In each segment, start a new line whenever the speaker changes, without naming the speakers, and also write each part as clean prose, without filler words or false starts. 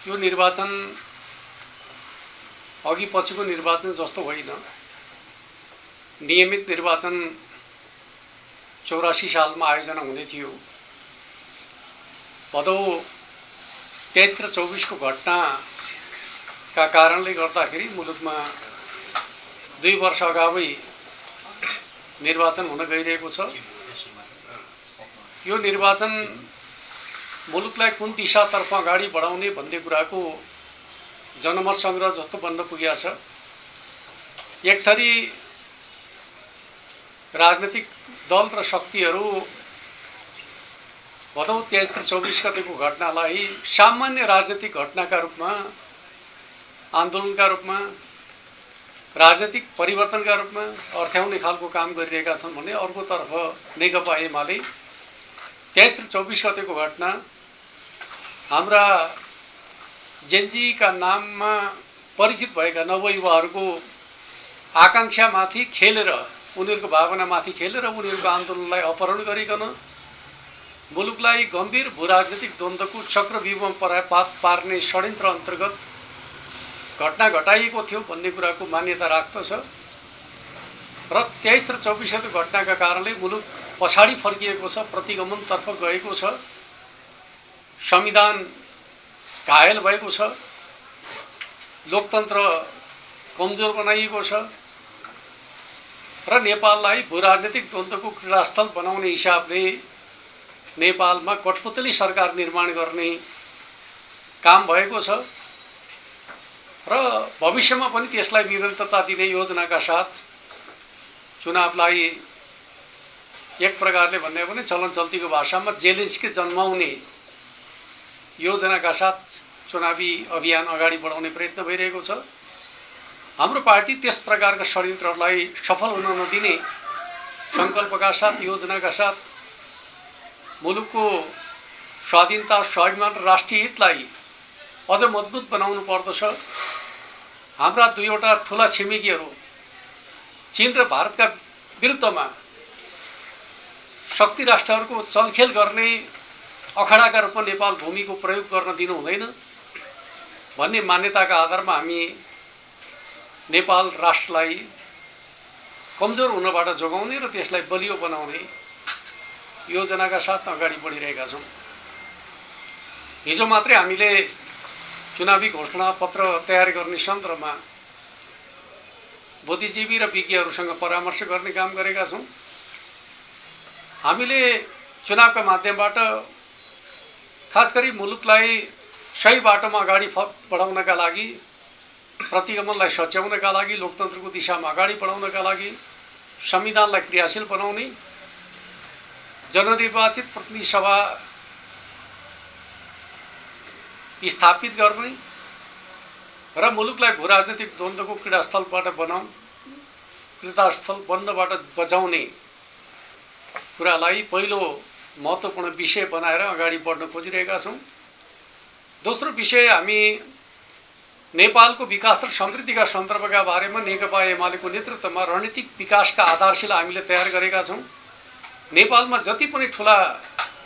यो निर्वाचन अघि पछिको निर्वाचन जस्तो होइन। नियमित निर्वाचन 84 सालमा आयोजना हुने थियो। भदौ 23 र 24 को घटनाका कारणले गर्दाखेरि मुलुकमा 2 वर्ष अगावै निर्वाचन हुन गइरहेको छ। यो निर्वाचन मुलुकलाई कुन दिशातर्फ अगाडि बढाउने भन्ने कुराको जनमत संग्रह जस्तो बन्न पुगेको छ। एक थरी राजनीतिक दल र शक्तिहरू भदौ 23 र 24 गतेको घटनालाई सामान्य राजनीतिक घटनाका रूपमा, आन्दोलनका रूपमा, राजनीतिक परिवर्तनका रूपमा अर्थ्याउने खालको काम गरिरहेका छन् भने अर्कोतर्फ नेकपा एमाले 23 र 24 गतेको घटना हाम्रा जेनजीका नाममा परिचित भएका नवयुवाहरूको आकांक्षामाथि खेलेर, उनीहरूको भावनामाथि खेलेर उनीहरूको आन्दोलनलाई अपहरण गरिकन मुलुकलाई गम्भीर भूराजनीतिक द्वन्द्वको चक्रव्यूहमा पार्ने षड्यन्त्र अन्तर्गत घटना घटाइएको थियो भन्ने कुराको मान्यता राख्दछ। र 23 र 24 गतेको घटनाका कारणले मुलुक पछाडि फर्किएको छ, प्रतिगमनतर्फ गएको छ, संविधान घायल भएको छ, लोकतन्त्र कमजोर बनाइएको छ र नेपाललाई भूराजनीतिक द्वन्द्वको क्रीडास्थल बनाउने हिसाबले नेपालमा कठपुतली सरकार निर्माण गर्ने काम भएको छ र भविष्यमा पनि त्यसलाई निरन्तरता दिने योजनाका साथ चुनावलाई एक प्रकारले भन्ने हो भने चलन चल्तीको भाषामा जेलेन्स्की जन्माउने योजनाका साथ चुनावी अभियान अगाडि बढाउने प्रयत्न भइरहेको छ। हाम्रो पार्टी त्यस प्रकारका षड्यन्त्रहरूलाई सफल हुन नदिने सङ्कल्पका साथ, योजनाका साथ मुलुकको स्वाधीनता, स्वाभिमान र राष्ट्रिय हितलाई अझ मजबुत बनाउनु पर्दछ। हाम्रा दुईवटा ठुला छिमेकीहरू चीन र भारतका विरुद्धमा शक्ति राष्ट्रहरूको चलखेल गर्ने अखडाका रूपमा नेपाल भूमिको प्रयोग गर्न दिनु हुँदैन भन्ने मान्यताका आधारमा हामी नेपाल राष्ट्रलाई कमजोर हुनबाट जोगाउने र त्यसलाई बलियो बनाउने योजनाका साथ अगाडि बढिरहेका छौँ। हिजो मात्रै हामीले चुनावी घोषणा पत्र तयार गर्ने सन्दर्भमा बुद्धिजीवी र विज्ञहरूसँग परामर्श गर्ने काम गरेका छौँ। हामीले चुनावका माध्यमबाट खास गरी मुलुकलाई सही बाटोमा अगाडि बढाउनका लागि, प्रतिगमनलाई सच्याउनका लागि, लोकतन्त्रको दिशामा अगाडि बढाउनका लागि, संविधानलाई क्रियाशील बनाउने, जननिर्वाचित प्रतिनिधि सभा स्थापित गर्ने र मुलुकलाई भूराजनीतिक द्वन्द्वको क्रीडास्थल बन्नबाट बचाउने कुरालाई पहिलो महत्त्वपूर्ण विषय बनाएर अगाडि बढ्न खोजिरहेका छौँ। दोस्रो विषय, हामी नेपालको विकास र समृद्धिका सन्दर्भका बारेमा नेकपा एमालेको नेतृत्वमा रणनीतिक विकासका आधारशिला हामीले तयार गरेका छौँ। नेपालमा जति पनि ठुला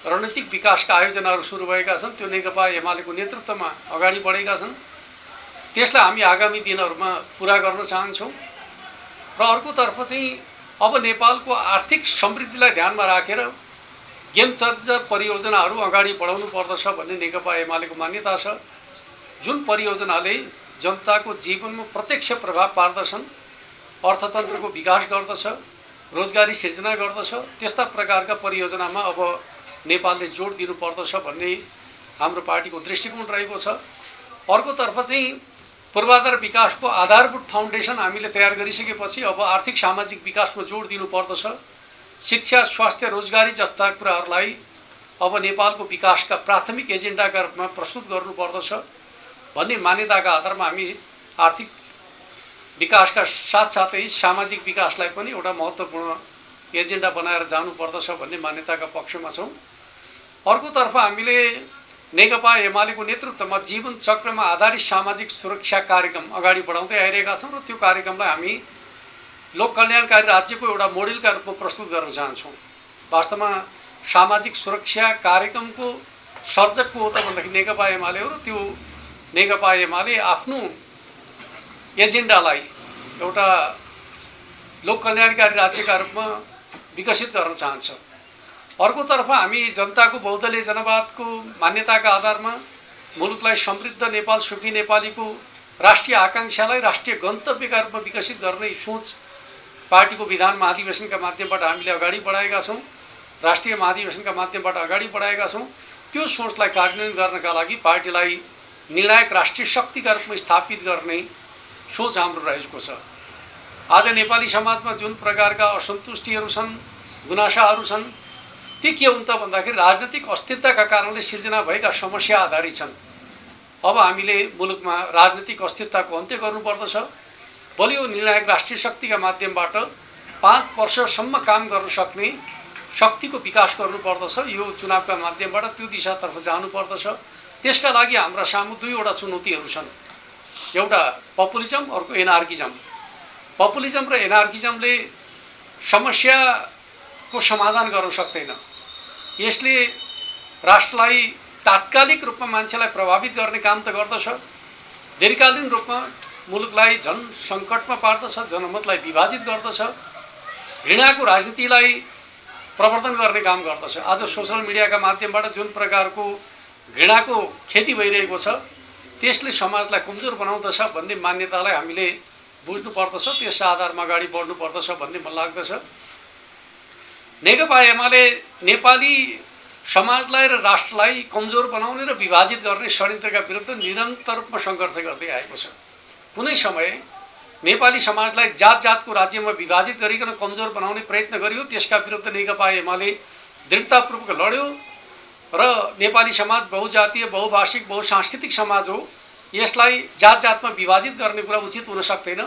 रणनीतिक विकासका आयोजनाहरू सुरु भएका छन् त्यो नेकपा एमालेको नेतृत्वमा अगाडि बढेका छन्। त्यसलाई हामी आगामी दिनहरूमा पुरा गर्न चाहन्छौँ। र अर्कोतर्फ चाहिँ अब नेपालको आर्थिक समृद्धिलाई ध्यानमा राखेर गेम चेन्जर परियोजनाहरू अगाडि बढाउनु पर्दछ भन्ने नेकपा एमालेको मान्यता छ। जुन परियोजनाले जनताको जीवनमा प्रत्यक्ष प्रभाव पार्दछन्, अर्थतन्त्रको विकास गर्दछ, रोजगारी सिर्जना गर्दछ, त्यस्ता प्रकारका परियोजनामा अब नेपालले जोड दिनु पर्दछ भन्ने हाम्रो पार्टीको दृष्टिकोण रहेको छ। अर्कोतर्फ चाहिँ पूर्वाधार विकासको आधारभूत फाउन्डेसन हामीले तयार गरिसकेपछि अब आर्थिक सामाजिक विकासमा जोड दिनु पर्दछ। शिक्षा, स्वास्थ्य, रोजगारी जस्ता कुराहरूलाई अब नेपालको विकासका प्राथमिक एजेन्डाका रूपमा प्रस्तुत गर्नुपर्दछ भन्ने मान्यताका आधारमा हामी आर्थिक विकासका साथसाथै सामाजिक विकासलाई पनि एउटा महत्त्वपूर्ण एजेन्डा बनाएर जानुपर्दछ भन्ने मान्यताका पक्षमा छौँ। अर्कोतर्फ हामीले नेकपा एमालेको नेतृत्वमा जीवन चक्रमा आधारित सामाजिक सुरक्षा कार्यक्रम अगाडि बढाउँदै आइरहेका छौँ र त्यो कार्यक्रमलाई हामी लोक कल्याणकारी राज्यको एउटा मोडेलका रूपमा प्रस्तुत गर्न चाहन्छौँ। वास्तवमा सामाजिक सुरक्षा कार्यक्रमको सर्जक को हो त भन्दाखेरि नेकपा एमाले हो र त्यो नेकपा एमाले आफ्नो एजेन्डालाई एउटा लोक कल्याणकारी राज्यका रूपमा विकसित गर्न चाहन्छ। अर्कोतर्फ हामी जनताको बहुदलीय जनवादको मान्यताका आधारमा मुलुकलाई समृद्ध नेपाल सुखी नेपालीको राष्ट्रिय आकांक्षालाई राष्ट्रिय गन्तव्यका रूपमा विकसित गर्ने सोच पार्टीको विधान महाधिवेशनका माध्यमबाट हामीले अगाडि बढाएका छौँ, राष्ट्रिय महाधिवेशनका माध्यमबाट अगाडि बढाएका छौँ। त्यो सोचलाई कार्यान्वयन गर्नका लागि पार्टीलाई निर्णायक राष्ट्रिय शक्तिका रूपमा स्थापित गर्ने सोच हाम्रो रहेको छ। आज नेपाली समाजमा जुन प्रकारका असन्तुष्टिहरू छन्, गुनासाहरू छन्, ती के हुन् त भन्दाखेरि राजनीतिक अस्थिरताका कारणले सिर्जना भएका समस्या आधारित छन्। अब हामीले मुलुकमा राजनीतिक अस्थिरताको अन्त्य गर्नुपर्दछ। बलियो निर्णायक राष्ट्रिय शक्तिका माध्यमबाट 5 वर्षसम्म काम गर्न सक्ने शक्तिको विकास गर्नुपर्दछ। यो चुनावका माध्यमबाट त्यो दिशातर्फ जानुपर्दछ। त्यसका लागि हाम्रा सामु दुईवटा चुनौतीहरू छन्। एउटा पपुलिजम, अर्को एनार्किजम। पपुलिजम र एनार्किजमले समस्याको समाधान गर्न सक्दैन। यसले राष्ट्रलाई तात्कालिक रूपमा मान्छेलाई प्रभावित गर्ने काम त गर्दछ, दीर्घकालीन रूपमा मुलुकलाई झन सङ्कटमा पार्दछ, जनमतलाई विभाजित गर्दछ, घृणाको राजनीतिलाई प्रवर्धन गर्ने काम गर्दछ। आज सोसल मिडियाका माध्यमबाट जुन प्रकारको घृणाको खेती भइरहेको छ त्यसले समाजलाई कमजोर बनाउँदछ भन्ने मान्यतालाई हामीले बुझ्नुपर्दछ। त्यस आधारमा अगाडि बढ्नुपर्दछ भन्ने मलाई लाग्दछ। नेकपा एमाले नेपाली समाजलाई र राष्ट्रलाई कमजोर बनाउने र विभाजित गर्ने षड्यन्त्रका विरुद्ध निरन्तर रूपमा सङ्घर्ष गर्दै आएको छ। कुनै समय नेपाली समाजलाई जात जातको राज्यमा विभाजित गरिकन कमजोर बनाउने प्रयत्न गरियो, त्यसका विरुद्ध नेकपा एमाले दृढतापूर्वक लड्यो र नेपाली समाज बहुजातीय, बहुभाषिक, बहुसांस्कृतिक समाज हो, यसलाई जात जातमा विभाजित गर्ने कुरा उचित हुन सक्दैन।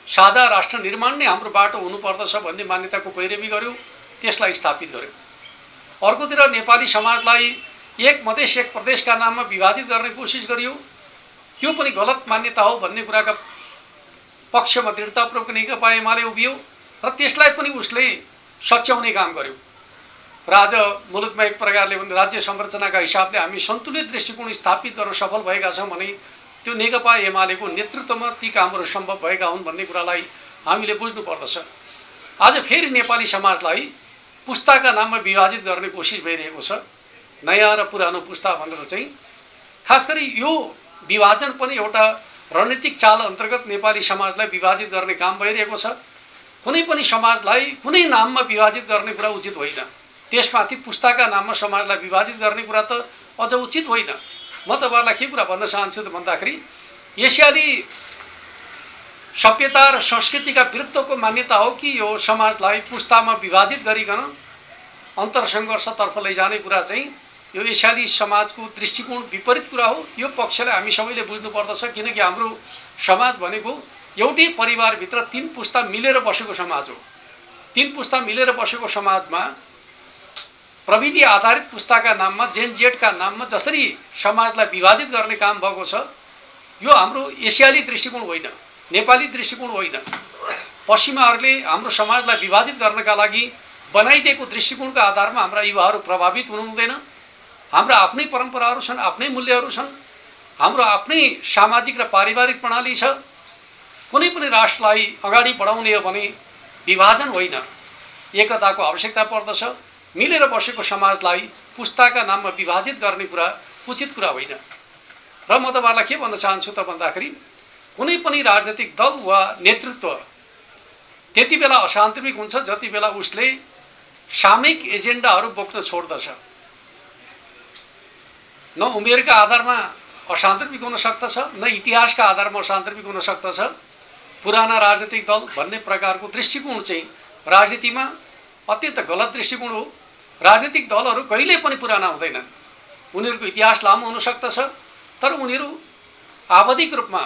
साझा राष्ट्र निर्माण नै हाम्रो बाटो हुनुपर्दछ भन्ने मान्यताको पैरवी गर्यो, त्यसलाई स्थापित गर्यो। अर्कोतिर नेपाली समाजलाई एक मधेस एक प्रदेशका नाममा विभाजित गर्ने कोसिस गरियो, त्यो पनि गलत मान्यता हो भन्ने कुराका पक्षमा दृढतापूर्वक नेकपा एमाले उभियो र त्यसलाई पनि उसले सच्याउने काम गर्यो। र आज मुलुकमा एक प्रकारले भने राज्य संरचनाका हिसाबले हामी सन्तुलित दृष्टिकोण स्थापित गर्न सफल भएका छौँ भने त्यो नेकपा एमालेको नेतृत्वमा ती कामहरू सम्भव भएका हुन् भन्ने कुरालाई हामीले बुझ्नुपर्दछ। आज फेरि नेपाली समाजलाई पुस्ताका नाममा विभाजित गर्ने कोसिस भइरहेको छ, नयाँ र पुरानो पुस्ता भनेर चाहिँ। खास गरी यो विभाजन पनि एउटा रणनीतिक चाल अन्तर्गत नेपाली समाजलाई विभाजित गर्ने काम भइरहेको छ। कुनै पनि समाजलाई कुनै नाममा विभाजित गर्ने कुरा उचित होइन, त्यसमाथि पुस्ताका नाममा समाजलाई विभाजित गर्ने कुरा त अझ उचित होइन। म तपाईँहरूलाई के कुरा भन्न चाहन्छु त भन्दाखेरि एसियाली सभ्यता र संस्कृतिका विरुद्धको मान्यता हो कि यो समाजलाई पुस्तामा विभाजित गरिकन अन्तरसङ्घर्षतर्फ लैजाने कुरा चाहिँ यो एसियाली समाजको दृष्टिकोण विपरीत कुरा हो। यो पक्षलाई हामी सबैले बुझ्नुपर्दछ, किनकि हाम्रो समाज भनेको एउटै परिवारभित्र 3 पुस्ता मिलेर बसेको समाज हो। 3 पुस्ता मिलेर बसेको समाजमा प्रविधि आधारित पुस्ताका नाममा, जेन जेडका नाममा जसरी समाजलाई विभाजित गर्ने काम भएको छ, यो हाम्रो एसियाली दृष्टिकोण होइन, नेपाली दृष्टिकोण होइन। पश्चिमाहरूले हाम्रो समाजलाई विभाजित गर्नका लागि बनाइदिएको दृष्टिकोणका आधारमा हाम्रा युवाहरू प्रभावित हुनु हुँदैन। हाम्रा आफ्नै परम्पराहरू छन्, आफ्नै मूल्यहरू छन्, हाम्रो आफ्नै सामाजिक र पारिवारिक प्रणाली छ। कुनै पनि राष्ट्रलाई अगाडि बढाउने हो भने विभाजन होइन, एकताको आवश्यकता पर्दछ। मिलेर बसेको समाजलाई पुस्ताका नाममा विभाजित गर्ने कुरा उचित कुरा होइन। र म तपाईँलाई के भन्न चाहन्छु त भन्दाखेरि कुनै पनि राजनीतिक दल वा नेतृत्व त्यति बेला असान्तविक हुन्छ जति बेला उसले सामयिक एजेन्डाहरू बोक्न छोड्दछ। न उमेरका आधारमा असान्तविक हुन सक्दछ, न इतिहासका आधारमा असान्तविक हुन सक्दछ। पुराना राजनीतिक दल भन्ने प्रकारको दृष्टिकोण चाहिँ राजनीतिमा अत्यन्त गलत दृष्टिकोण हो। राजनीतिक दलहरू कहिल्यै पनि पुराना हुँदैनन्, उनीहरूको इतिहास लामो हुन सक्दछ, तर उनीहरू आवधिक रूपमा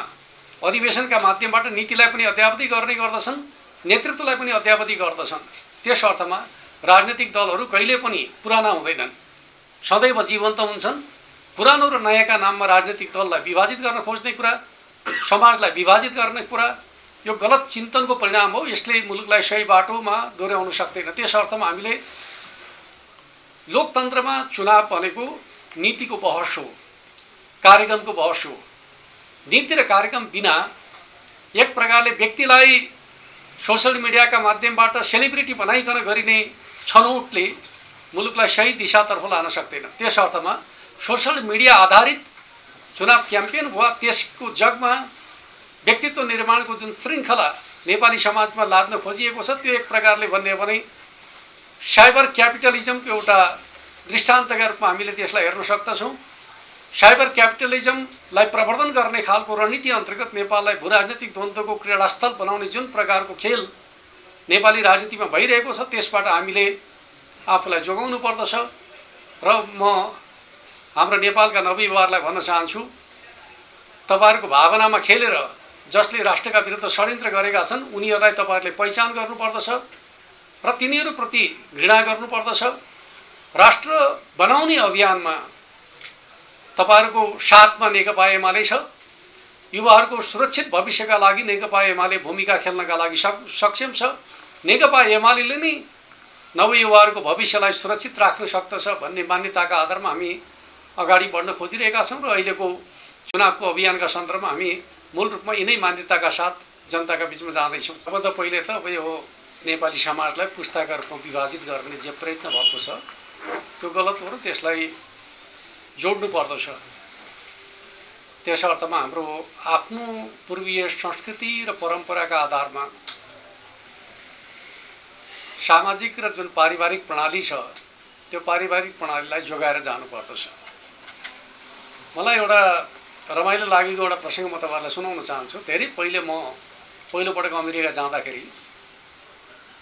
अधिवेशनका माध्यमबाट नीतिलाई पनि अद्यावधि गर्ने गर्दछन्, नेतृत्वलाई पनि अद्यावधि गर्दछन्। त्यस अर्थमा राजनीतिक दलहरू कहिल्यै पनि पुराना हुँदैनन्, सदैव जीवन्त हुन्छन्। पुरानो र नयाँका नाममा राजनीतिक दललाई विभाजित गर्न खोज्ने कुरा, समाजलाई विभाजित गर्ने कुरा यो गलत चिन्तनको परिणाम हो। यसले मुलुकलाई सही बाटोमा डोर्याउन सक्दैन। त्यस अर्थमा हामीले लोकतन्त्रमा चुनाव भनेको नीतिको बहस हो, कार्यक्रमको बहस हो। नीति र कार्यक्रम बिना एक प्रकारले व्यक्तिलाई सोशल मिडियाका माध्यमबाट सेलिब्रिटी बनाइकन गरिने छनौटले मुलुकलाई सही दिशातर्फ लान सक्दैन। त्यस अर्थमा सोशल मिडिया आधारित चुनाव क्याम्पेन वा त्यसको जगमा व्यक्तित्व निर्माणको जुन श्रृङ्खला नेपाली समाजमा लाद्न खोजिएको छ त्यो एक प्रकारले भन्ने हो भने साइबर क्यापिटलिजमको एउटा दृष्टान्तका रूपमा हामीले त्यसलाई हेर्न सक्दछौँ। साइबर क्यापिटलिजमलाई प्रवर्धन गर्ने खालको रणनीति अन्तर्गत नेपाललाई भू राजनीतिक द्वन्द्वको क्रीडास्थल बनाउने जुन प्रकारको खेल नेपाली राजनीतिमा भइरहेको छ त्यसबाट हामीले आफूलाई जोगाउनु पर्दछ। र म हाम्रो नेपालका नवयुवाहरूलाई भन्न चाहन्छु, तपाईहरुको भावनामा खेलेर जसले राष्ट्रका विरुद्ध षड्यन्त्र गरेका छन् उनीहरूलाई तपाईहरुले पहिचान गर्नुपर्दछ र तिनीहरूप्रति घृणा गर्नुपर्दछ। राष्ट्र बनाउने अभियानमा तपाईहरुको साथमा नेकपा एमाले छ। युवाहरूको सुरक्षित भविष्यका लागि नेकपा एमाले भूमिका खेल्नका लागि सक्षम छ। नेकपा एमालेले नै नवयुवाहरूको भविष्यलाई सुरक्षित राख्न सक्दछ भन्ने मान्यताका आधारमा हामी अगाडि बढ्न खोजिरहेका छौँ र अहिलेको चुनावको अभियानका सन्दर्भमा हामी मूल रूपमा यिनै मान्यताका साथ जनताका बीचमा जाँदैछौँ। अब त पहिले त अब यो नेपाली समाजलाई पुस्ताका रूपमा विभाजित गर्ने जे प्रयत्न भएको छ त्यो गलत हो र त्यसलाई जोड्नु पर्दछ। त्यस अर्थमा हाम्रो आफ्नो पूर्वीय संस्कृति र परम्पराका आधारमा सामाजिक र जुन पारिवारिक प्रणाली छ त्यो पारिवारिक प्रणालीलाई जोगाएर जानुपर्दछ। मलाई एउटा रमाइलो लागेको एउटा प्रसङ्ग म तपाईहरुलाई सुनाउन चाहन्छु। धेरै पहिले म पहिलोपटक अमेरिका जाँदाखेरि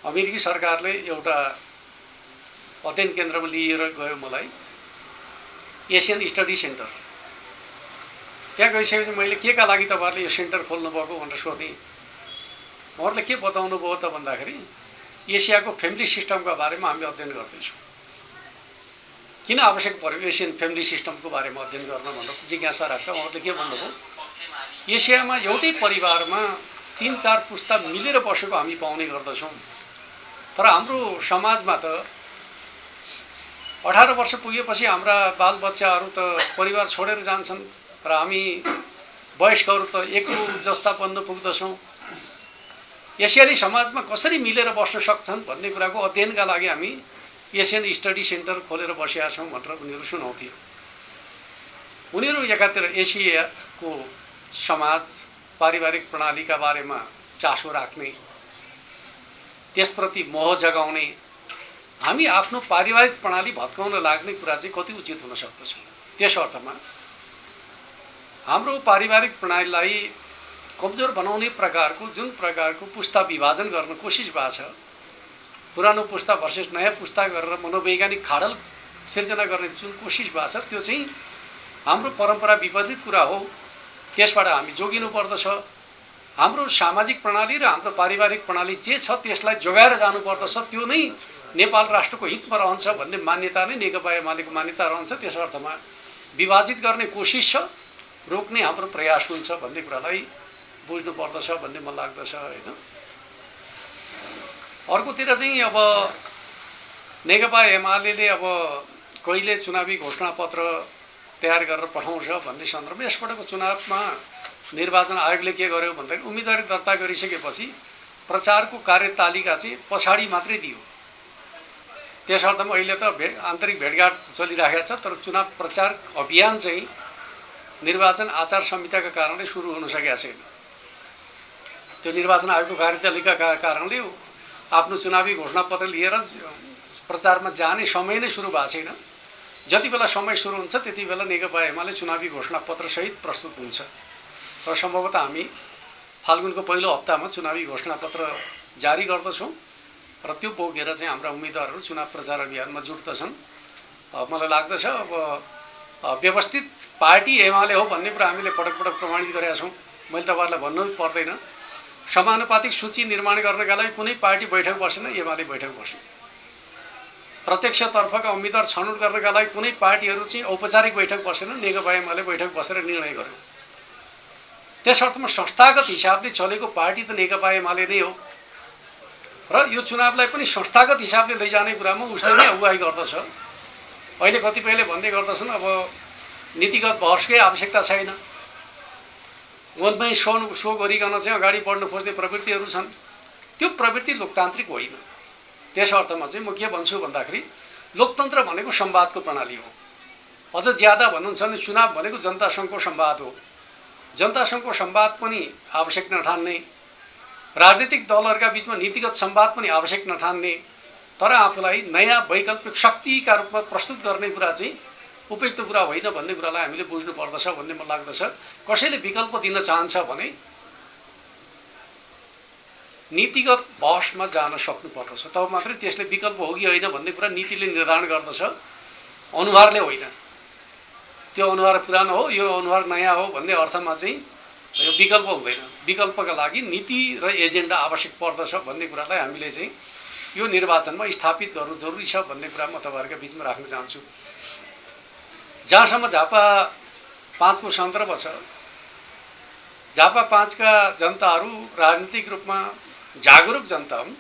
अमेरिकी सरकारले एउटा अध्ययन केन्द्रमा लिएर गयो मलाई, एसियन स्टडी सेन्टर। त्यहाँ गइसकेपछि मैले के का लागि तपाईहरुले यो सेन्टर खोल्नु भएको भनेर सोधेँ। उहाँहरूले के बताउनु भयो त भन्दाखेरि एसियाको फ्यामिली सिस्टमका बारेमा हामी अध्ययन गर्दैछौँ। किन आवश्यक पर्यो एसियन फ्यामिली सिस्टमको बारेमा अध्ययन गर्न भनेर जिज्ञासा राख्दा उहाँहरूले के भन्नुभयो, एसियामा एउटै परिवारमा 3-4 पुस्ता मिलेर बसेको हामी पाउने गर्दछौँ, तर हाम्रो समाजमा त 18 वर्ष पुगेपछि हाम्रा बालबच्चाहरू त परिवार छोडेर जान्छन् र हामी वयस्कहरू त एक्लो जस्ता बन्न पुग्दछौँ। एसियाली समाजमा कसरी मिलेर बस्न सक्छन् भन्ने कुराको अध्ययनका लागि हामी एसियन स्टडी सेन्टर खोलेर बसेका छौँ भनेर उनीहरू सुनाउँथे। उनीहरू एकातिर एसियाको समाज पारिवारिक प्रणालीका बारेमा चासो राख्ने, त्यसप्रति मोह जगाउने, हामी आफ्नो पारिवारिक प्रणाली भत्काउन लाग्ने कुरा चाहिँ कति उचित हुन सक्दछ। त्यस अर्थमा हाम्रो पारिवारिक प्रणालीलाई कमजोर बनाउने प्रकारको जुन प्रकारको पुस्ता विभाजन गर्न कोसिस भएको छ, पुरानो पुस्ता भर्सेस नयाँ पुस्ता गरेर मनोवैज्ञानिक खाडल सिर्जना गर्ने जुन कोसिस भएको छ त्यो चाहिँ हाम्रो परम्परा विपरीत कुरा हो। त्यसबाट हामी जोगिनु पर्दछ। हाम्रो सामाजिक प्रणाली र हाम्रो पारिवारिक प्रणाली जे छ त्यसलाई जोगाएर जानुपर्दछ। त्यो नै नेपाल राष्ट्रको हितमा रहन्छ भन्ने मान्यता नै नेकपा एमालेको मान्यता रहन्छ। त्यस अर्थमा विभाजित गर्ने कोसिस छ, रोक्ने हाम्रो प्रयास हुन्छ भन्ने कुरालाई बुझ्नु पर्दछ भन्ने मलाई लाग्दछ हैन। अर्कोतिर चाहिँ अब नेकपा एमालेले अब कहिले चुनावी घोषणापत्र तयार गरेर पठाउँछ भन्ने सन्दर्भमा यसपटकको चुनावमा निर्वाचन आयोगले के गर्यो भन्दाखेरि उम्मेदवारी दर्ता गरिसकेपछि प्रचारको कार्यतालिका चाहिँ पछाडि मात्रै दियो। त्यस अर्थमा अहिले त आन्तरिक भेटघाट चलिरहेको छ, तर चुनाव प्रचार अभियान चाहिँ निर्वाचन आचार संहिताका कारणले सुरु हुन सकेको छैन। त्यो निर्वाचन आयोगको कार्यतालिकाका कारणले आफ्नो चुनावी घोषणापत्र लिएर प्रचारमा जाने समय नै सुरु भएको छैन। जति बेला समय सुरु हुन्छ त्यति बेला नेकपा एमाले चुनावी घोषणापत्र सहित प्रस्तुत हुन्छ र सम्भवतः हामी फाल्गुनको पहिलो हप्तामा चुनावी घोषणापत्र जारी गर्दछौँ र त्यो बोकेर चाहिँ हाम्रा उम्मेदवारहरू चुनाव प्रचार अभियानमा जुट्दछन्। मलाई लाग्दछ अब व्यवस्थित पार्टी एमाले हो भन्ने कुरा हामीले पटक पटक प्रमाणित गरेका छौँ। मैले तपाईँहरूलाई भन्नु पर्दैन, समानुपातिक सूची निर्माण गर्नका लागि कुनै पार्टी बैठक बसेन, एमाले बैठक बस्यो। प्रत्यक्षतर्फका उम्मेदवार छनौट गर्नका लागि कुनै पार्टीहरू चाहिँ औपचारिक बैठक बसेन, नेकपा एमाले बैठक बसेर निर्णय गर्यो। त्यस अर्थमा संस्थागत हिसाबले चलेको पार्टी त नेकपा एमाले नै हो र यो चुनावलाई पनि संस्थागत हिसाबले लैजाने कुरामा उसले नै अगुवाई गर्दछ। अहिले कतिपयले भन्दै गर्दछन् अब नीतिगत बहसकै आवश्यकता छैन। द्वन्द्वमै सो गरिकन चाहिँ अगाडि बढ्नु खोज्ने प्रवृत्तिहरू छन्। त्यो प्रवृत्ति लोकतान्त्रिक होइन। त्यस अर्थमा चाहिँ म के भन्छु भन्दाखेरि लोकतन्त्र भनेको संवादको प्रणाली हो। अझ ज्यादा भन्नुहुन्छ भने चुनाव भनेको जनतासँगको संवाद हो। जनतासँगको संवाद पनि आवश्यक नठान्ने, राजनीतिक दलहरूका बीचमा नीतिगत संवाद पनि आवश्यक नठान्ने, तर आफूलाई नयाँ वैकल्पिक शक्तिका रूपमा प्रस्तुत गर्ने कुरा चाहिँ उपयुक्त कुरा होइन भन्ने कुरालाई हामीले बुझ्नुपर्दछ भन्ने मलाई लाग्दछ। कसैले विकल्प दिन चाहन्छ भने नीतिगत बहसमा जान सक्नुपर्दछ, तब मात्रै त्यसले विकल्प हो कि होइन भन्ने कुरा नीतिले निर्धारण गर्दछ, अनुहारले होइन। त्यो अनुहार पुरानो हो, यो अनुहार नयाँ हो भन्ने अर्थमा चाहिँ यो विकल्प हुँदैन। विकल्पका लागि नीति र एजेन्डा आवश्यक पर्दछ भन्ने कुरालाई हामीले चाहिँ यो निर्वाचनमा स्थापित गर्नु जरुरी छ भन्ने कुरा म तपाईहरुका बीचमा राख्न चाहन्छु। जहाँसम्म झापा 5 को सन्दर्भ छ, झापा 5 का जनताहरू राजनीतिक रूपमा जागरुक जनता हुन्,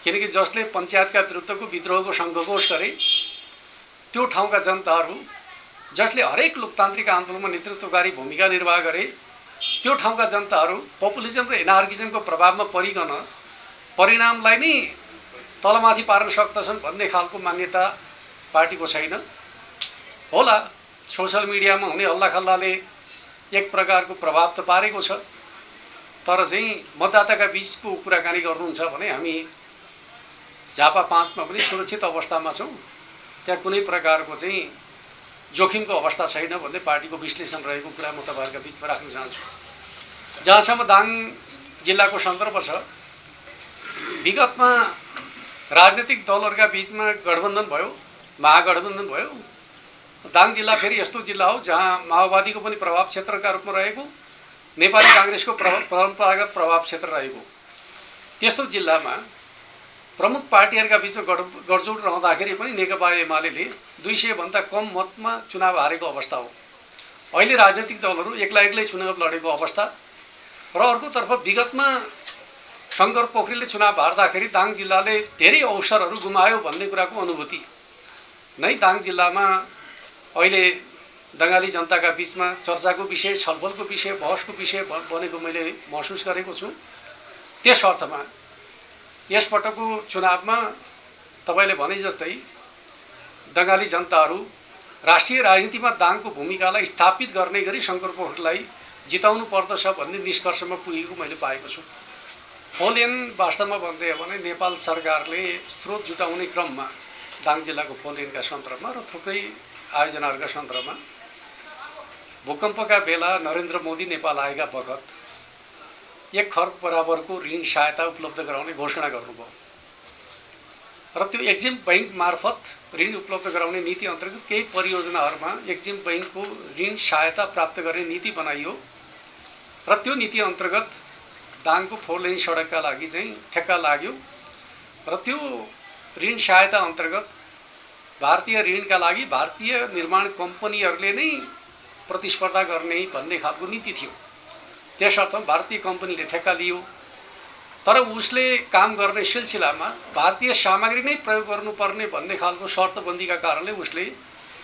किनकि जसले पञ्चायतका विरुद्धको विद्रोहको सङ्घर्ष गरे त्यो ठाउँका जनताहरू, जसले हरेक लोकतान्त्रिक आन्दोलनमा नेतृत्वकारी भूमिका निर्वाह गरे त्यो ठाउँका जनताहरू पपुलिजम र एनार्किजमको प्रभावमा परिकन परिणामलाई नै तलमाथि पार्न सक्दछन् भन्ने खालको मान्यता पार्टीको छैन। होला, सोशल मिडियामा हुने हल्लाखल्लाले एक प्रकारको प्रभाव त पारेको छ, तर चाहिँ मतदाताका बीचको कुराकानी गर्नुहुन्छ भने हामी झापा 5 मा पनि सुरक्षित अवस्थामा छौँ, त्यहाँ कुनै प्रकारको चाहिँ जोखिमको अवस्था छैन भन्ने पार्टीको विश्लेषण रहेको कुरा म तपाईहरुका बीचमा राख्न चाहन्छु। जहाँसम्म दाङ जिल्लाको सन्दर्भ छ, विगतमा राजनीतिक दलहरूका बीचमा गठबन्धन भयो, महागठबन्धन भयो। दाङ जिल्ला फेरि यस्तो जिल्ला हो जहाँ माओवादीको पनि प्रभाव क्षेत्रका रूपमा रहेको, नेपाली कांग्रेसको परम्परागत प्रभाव क्षेत्र रहेको त्यस्तो जिल्लामा प्रमुख पार्टीहरूका बीचमा गठजोड रहँदाखेरि पनि नेकपा एमाले 200 भन्दा कम मतमा चुनाव हारेको अवस्था हो। अहिले राजनीतिक दलहरू एक्लै चुनाव लडेको अवस्था र अर्कोतर्फ विगतमा शङ्कर पोखरेलले चुनाव हार्दाखेरि दाङ जिल्लाले धेरै अवसरहरू गुमायो भन्ने कुराको अनुभूति नै दाङ जिल्लामा अहिले दङ्गाली जनताका बीचमा चर्चाको विषय, छलफलको विषय, बहसको विषय बनेको मैले महसुस गरेको छु। त्यस अर्थमा यसपटकको चुनावमा तपाईले भने जस्तै दङ्गाली जनताहरू राष्ट्रिय राजनीतिमा दाङको भूमिकालाई स्थापित गर्ने गरी शङ्कर पोखरेललाई जिताउनु पर्दछ भन्ने निष्कर्षमा पुगेको मैले पाएको छु। फोलेन वास्तवमा भन्दै हो भने नेपाल सरकारले स्रोत जुटाउने क्रममा दाङ जिल्लाको फोलेनका सन्दर्भमा र थुप्रै आयोजनाहरूका सन्दर्भमा भूकम्पका बेला नरेन्द्र मोदी नेपाल आएका बखत 1 खर्ब बराबरको ऋण सहायता उपलब्ध गराउने घोषणा गर्नुभयो र त्यो एक्जिम बैंक मार्फत ऋण उपलब्ध गराउने नीति अन्तर्गत केही परियोजनाहरूमा एक्जिम बैंकको ऋण सहायता प्राप्त गर्ने नीति बनाइयो र त्यो नीति अन्तर्गत दाङको 4 लेन सडकका लागि चाहिँ ठेक्का लाग्यो र त्यो ऋण सहायता अन्तर्गत भारतीय ऋणका लागि भारतीय निर्माण कम्पनीहरूले नै प्रतिस्पर्धा गर्ने भन्ने खालको नीति थियो। त्यसर्थ भारतीय कम्पनीले ठेक्का लियो, तर उसले काम गर्ने सिलसिलामा भारतीय सामग्री नै प्रयोग गर्नुपर्ने भन्ने खालको शर्तबन्दीका कारणले उसले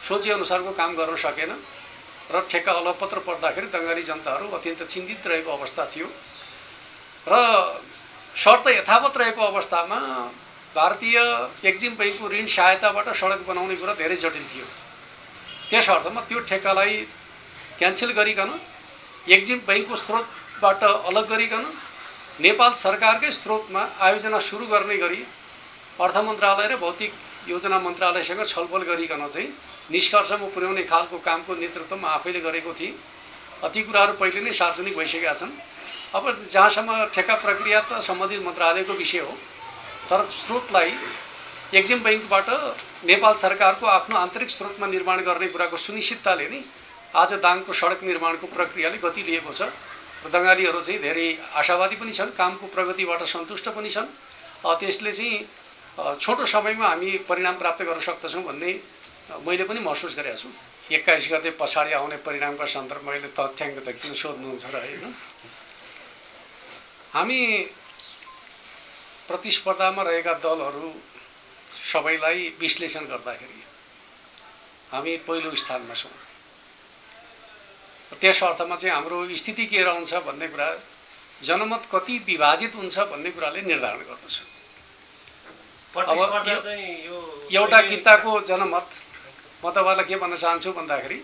सोचे अनुसारको काम गर्न सकेन र ठेक्का अलपत्र पर्दाखेरि दङ्गाली जनताहरू अत्यन्त चिन्तित रहेको अवस्था थियो र शर्त यथावत रहेको अवस्थामा भारतीय एक्जिम बैंकको ऋण सहायताबाट सडक बनाउने कुरा धेरै जटिल थियो। त्यस अर्थमा त्यो ठेक्कालाई क्यान्सल गरिकन एक्जिम बैंकको स्रोतबाट अलग गरिकन नेपाल सरकारकै स्रोतमा आयोजना सुरु गर्ने गरी अर्थ मन्त्रालय र भौतिक योजना मन्त्रालयसँग छलफल गरिकन चाहिँ निष्कर्षमा पुर्याउने खालको कामको नेतृत्व म आफैले गरेको थिएँ। ती कुराहरू पहिले नै सार्वजनिक भइसकेका छन्। अब जहाँसम्म ठेक्का प्रक्रिया त सम्बन्धित मन्त्रालयको विषय हो, तर स्रोतलाई एक्जिम बैंकबाट नेपाल सरकारको आफ्नो आन्तरिक स्रोतमा निर्माण गर्ने कुराको सुनिश्चितताले नै आज दाङको सडक निर्माणको प्रक्रियाले गति लिएको छ र दङ्गालीहरू चाहिँ धेरै आशावादी पनि छन्, कामको प्रगतिबाट सन्तुष्ट पनि छन्। त्यसले चाहिँ छोटो समयमा हामी परिणाम प्राप्त गर्न सक्दछौँ भन्ने मैले पनि महसुस गरेको छु। 21 गते पछाडि आउने परिणामका सन्दर्भमा मैले तथ्याङ्क त किन सोध्नुहुन्छ र होइन। हामी प्रतिस्पर्धामा रहेका दलहरू सबैलाई विश्लेषण गर्दाखेरि हामी पहिलो स्थानमा छौँ। त्यस अर्थमा चाहिँ हाम्रो स्थिति के रहन्छ भन्ने कुरा जनमत कति विभाजित हुन्छ भन्ने कुराले निर्धारण गर्दछ। अब एउटा किताको जनमत म तपाईँलाई के भन्न चाहन्छु भन्दाखेरि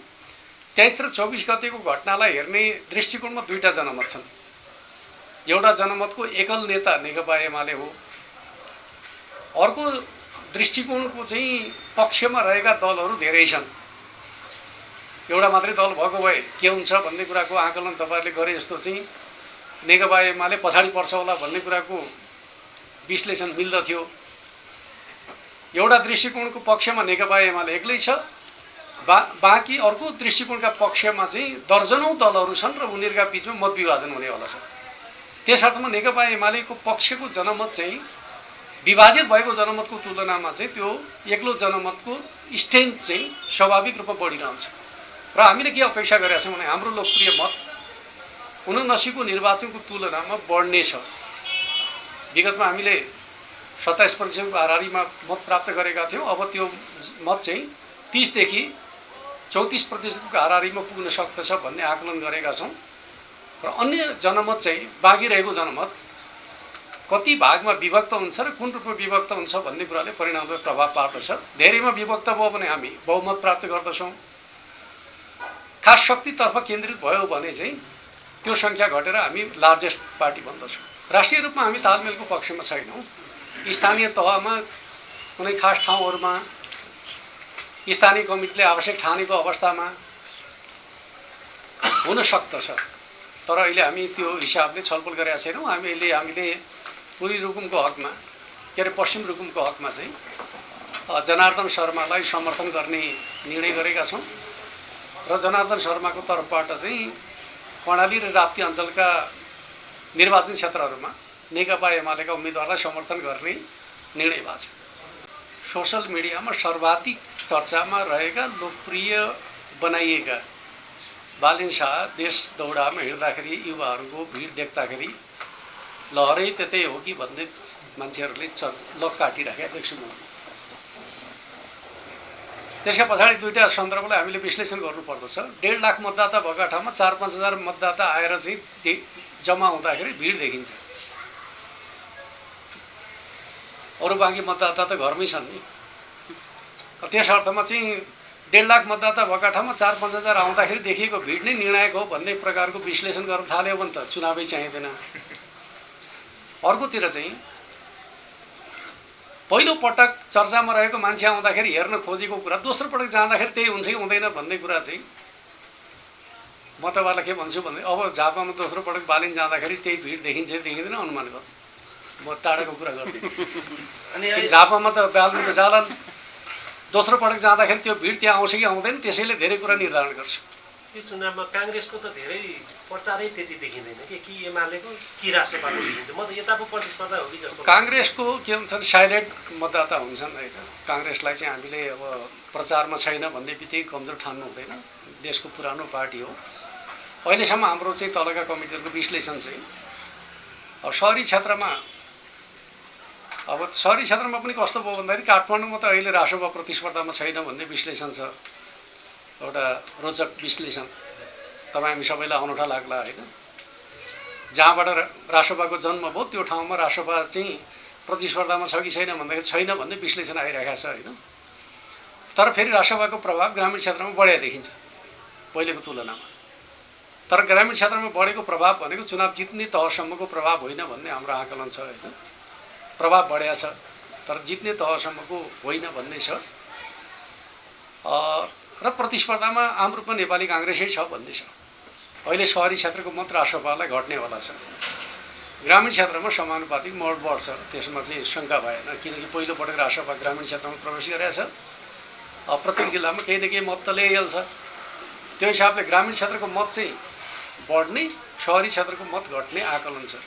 23 र 24 गतेको घटनालाई हेर्ने दृष्टिकोणमा दुईटा जनमत छन्। एउटा जनमतको एकल नेता नेकपा एमाले हो, अर्को दृष्टिकोणको चाहिँ पक्षमा रहेका दलहरू धेरै छन्। एउटा मात्रै दल भएको भए के हुन्छ भन्ने कुराको आकलन तपाईँहरूले गरे जस्तो चाहिँ नेकपा एमाले पछाडि पर्छ होला भन्ने कुराको विश्लेषण मिल्दथ्यो। एउटा दृष्टिकोणको पक्षमा नेकपा एमाले एक्लै छ, बाँकी अर्को दृष्टिकोणका पक्षमा चाहिँ दर्जनौँ दलहरू छन् र उनीहरूका बिचमा मतविभाजन हुनेवाला छ। त्यस अर्थमा नेकपा एमालेको पक्षको जनमत चाहिँ विभाजित भएको जनमतको तुलनामा चाहिँ त्यो एक्लो जनमतको स्ट्रेन्थ चाहिँ स्वाभाविक रूपमा बढिरहन्छ। र हामीले के अपेक्षा गरेका छौँ भने हाम्रो लोकप्रिय मत 79को निर्वाचनको तुलनामा बढ्नेछ। विगतमा हामीले 27% हाराहारीमा मत प्राप्त गरेका थियौँ। अब त्यो मत चाहिँ 30 देखि 34% हाराहारीमा पुग्न सक्दछ भन्ने आकलन गरेका छौँ। र अन्य जनमत चाहिँ बाँकी रहेको जनमत कति भागमा विभक्त हुन्छ र कुन रूपमा विभक्त हुन्छ भन्ने कुराले परिणामले प्रभाव पार्दछ। धेरैमा विभक्त भयो भने हामी बहुमत प्राप्त गर्दछौँ, खास शक्तितर्फ केन्द्रित भयो भने चाहिँ त्यो सङ्ख्या घटेर हामी लार्जेस्ट पार्टी बन्दछौँ। राष्ट्रिय रूपमा हामी तालमेलको पक्षमा छैनौँ। स्थानीय तहमा कुनै खास ठाउँहरूमा स्थानीय कमिटीले आवश्यक ठानेको अवस्थामा हुन सक्दछ, तर अहिले हामी त्यो हिसाबले छलफल गरेका छैनौँ। हामीले पूर्वी रुकुमको हकमा के अरे पश्चिम रुकुमको हकमा चाहिँ जनार्दन शर्मालाई समर्थन गर्ने निर्णय गरेका छौँ र जनार्दन शर्माको तर्फबाट चाहिँ कर्णाली र राप्ती अञ्चलका निर्वाचन क्षेत्रहरूमा नेकपा एमालेका उम्मेदवारलाई समर्थन गर्ने निर्णय भएको छ। सोसल मिडियामा सर्वाधिक चर्चामा रहेका लोकप्रिय बनाइएका बालिन शाह देश दौडामा हिँड्दाखेरि युवाहरूको भिड देख्दाखेरि लहरै त्यतै हो कि भन्दै मान्छेहरूले लक काटिराखेका देख्छु म। त्यसका पछाडि दुईटा सन्दर्भलाई हामीले विश्लेषण गर्नुपर्दछ। 1.5 लाख मतदाता भएका ठाउँमा 4-5 हजार मतदाता आएर चाहिँ जम्मा हुँदाखेरि भिड देखिन्छ। अरू बाँकी मतदाता त घरमै छन् नि। त्यस अर्थमा चाहिँ 1.5 लाख मतदाता भएका ठाउँमा 4-5 हजार आउँदाखेरि देखिएको भिड नै निर्णायक हो भन्ने प्रकारको विश्लेषण गर्न थाल्यो भने त चुनावै चाहिँदैन। अर्कोतिर चाहिँ पहिलो पटक चर्चामा रहेको मान्छे आउँदाखेरि हेर्न खोजेको कुरा दोस्रो पटक जाँदाखेरि त्यही हुन्छ कि हुँदैन भन्ने कुरा चाहिँ म तपाईँलाई के भन्छु भने अब झापामा दोस्रो पटक बालिन जाँदाखेरि त्यही भिड देखिन्छ देखिँदैन अनुमान गर्नु। म टाढाको कुरा गर्दिनँ। अनि झापामा त बालिन त जालान्, दोस्रो पटक जाँदाखेरि त्यो भिड त्यहाँ आउँछ कि आउँदैन त्यसैले धेरै कुरा निर्धारण गर्छ।
यो चुनावमा काङ्ग्रेसको त धेरै प्रचारै त्यति देखिँदैन कि एमालेको कि राष्ट्रपाको देखिन्छ। म त यताको प्रतिस्पर्धा हो कि जस्तो।
काङ्ग्रेसको के हुन्छन् साइलेन्ट मतदाता हुन्छन् होइन। काङ्ग्रेसलाई चाहिँ हामीले अब प्रचारमा छैन भन्ने बित्तिकै कमजोर ठान्नु हुँदैन। देशको पुरानो पार्टी हो। अहिलेसम्म हाम्रो चाहिँ तलका कमिटीहरूको विश्लेषण चाहिँ सहरी क्षेत्रमा पनि कस्तो भयो भन्दाखेरि काठमाडौँमा त अहिले राष्ट्रपा प्रतिस्पर्धामा छैन भन्ने विश्लेषण छ। एउटा रोचक विश्लेषण तपाईँ हामी सबैलाई अनौठा लाग्ला होइन। जहाँबाट राष्ट्रपाको जन्म भयो त्यो ठाउँमा राष्ट्रपा चाहिँ प्रतिस्पर्धामा छ कि छैन भन्दाखेरि छैन भन्ने विश्लेषण आइरहेको छ होइन। तर फेरि राष्ट्रपाको प्रभाव ग्रामीण क्षेत्रमा बढेको देखिन्छ पहिलेको तुलनामा। तर ग्रामीण क्षेत्रमा बढेको प्रभाव भनेको चुनाव जित्ने तहसम्मको प्रभाव होइन भन्ने हाम्रो आकलन छ होइन। प्रभाव बढेको छ तर जित्ने तहसम्मको होइन भन्ने छ। र प्रतिस्पर्धामा आम रूपमा नेपाली काङ्ग्रेसै छ भन्ने छ। अहिले सहरी क्षेत्रको मत राष्ट्रपालाई घट्नेवाला छ। ग्रामीण क्षेत्रमा समानुपातिक मोड बढ्छ, त्यसमा चाहिँ शङ्का भएन। किनकि पहिलोपटक राष्ट्रपा ग्रामीण क्षेत्रमा प्रवेश गरेको छ। प्रत्येक जिल्लामा केही न केही मत त ल्याइहाल्छ। त्यो हिसाबले ग्रामीण क्षेत्रको मत चाहिँ बढ्ने, सहरी क्षेत्रको मत घट्ने आकलन छ।